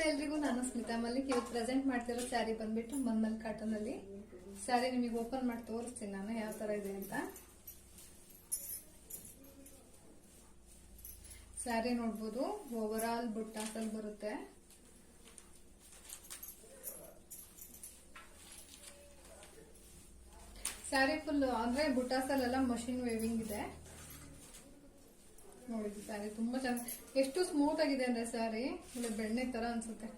ಎಲ್ರಿಗೂ ನಾನು ಸ್ಮಿತಾ ಮಲ್ಲಿಕ್ ಇವತ್ತು ಪ್ರೆಸೆಂಟ್ ಮಾಡ್ತಿರೋ ಸ್ಯಾರಿ ಬಂದ್ಬಿಟ್ಟು ಮಲ್ಮಲ್ ಕಾಟನ್ ಅಲ್ಲಿ ಸ್ಯಾರಿ ನಿಮಗೆ ಓಪನ್ ಮಾಡಿ ತೋರಿಸ್ತೀನಿ ನಾನು ಯಾವ ತರ ಇದೆ ಅಂತ. ಸ್ಯಾರಿ ನೋಡ್ಬೋದು, ಓವರ್ ಆಲ್ ಬುಟ್ಟಾಸಲ್ ಬರುತ್ತೆ. ಸ್ಯಾರಿ ಫುಲ್ ಅಂದ್ರೆ ಬುಟ್ಟಾಸಲ್ ಎಲ್ಲ ಮಷಿನ್ ವೇವಿಂಗ್ ಇದೆ ನೋಡಿ. ಸ್ಯಾರಿ ತುಂಬಾ ಚೆನ್ನಾಗಿ, ಎಷ್ಟು ಸ್ಮೂತ್ ಆಗಿದೆ ಅಂದ್ರೆ ಸ್ಯಾರಿ ಇಲ್ಲ ಬೆಣ್ಣೆ ತರ ಅನ್ಸುತ್ತೆ.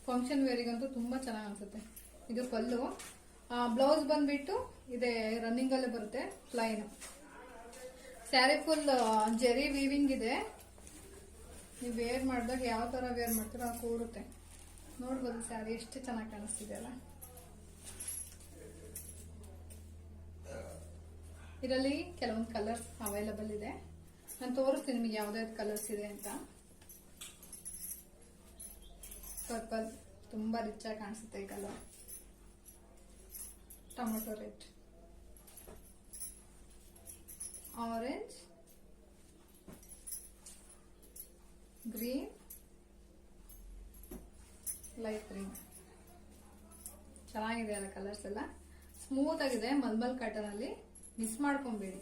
ಫಂಕ್ಷನ್ ವೇರಿಗಂತೂ ತುಂಬಾ ಚೆನ್ನಾಗಿ ಅನ್ಸುತ್ತೆ. ಇದು ಪಲ್ಲು, ಬ್ಲೌಸ್ ಬಂದ್ಬಿಟ್ಟು ಇದೆ ರನ್ನಿಂಗ್ ಅಲ್ಲೇ ಬರುತ್ತೆ plain. Sari full Jerry weaving ಇದೆ. ನೀವು ವೇರ್ ಮಾಡಿದಾಗ ಯಾವ ತರ ವೇರ್ ಮಾಡ್ತೀರೋ ಆ ಕೂರುತ್ತೆ. ನೋಡ್ಬೋದು ಸ್ಯಾರಿ ಎಷ್ಟು ಚೆನ್ನಾಗಿ ಕಾಣಿಸ್ತಿದೆ ಅಲ್ಲ. ಇದರಲ್ಲಿ ಕೆಲವೊಂದು ಕಲರ್ಸ್ ಅವೈಲಬಲ್ ಇದೆ, ನಾನು ತೋರಿಸ್ತೀನಿ ನಿಮಗೆ ಯಾವ್ದಾವ್ದು ಕಲರ್ಸ್ ಇದೆ ಅಂತ. ಪರ್ಪಲ್ ತುಂಬಾ ರಿಚ್ ಆಗಿ ಕಾಣಿಸುತ್ತೆ ಈ colour. Tomato red, orange, green, light green. ಚೆನ್ನಾಗಿದೆ ಅಲ್ಲ ಕಲರ್ಸ್ ಎಲ್ಲ, ಸ್ಮೂತ್ ಆಗಿದೆ. ಮಲ್ಮಲ್ ಕಾಟನ್ ಅಲ್ಲಿ ಮಿಸ್ ಮಾಡ್ಕೊಂಬೇಡಿ,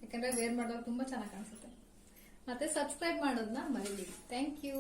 ಯಾಕಂದ್ರೆ ವೇರ್ ಮಾಡಿದಾಗ ತುಂಬಾ ಚೆನ್ನಾಗಿ ಕಾಣಿಸುತ್ತೆ. ಮತ್ತೆ ಸಬ್ಸ್ಕ್ರೈಬ್ ಮಾಡೋದನ್ನ ಮರಿಬೇಡಿ. Thank you.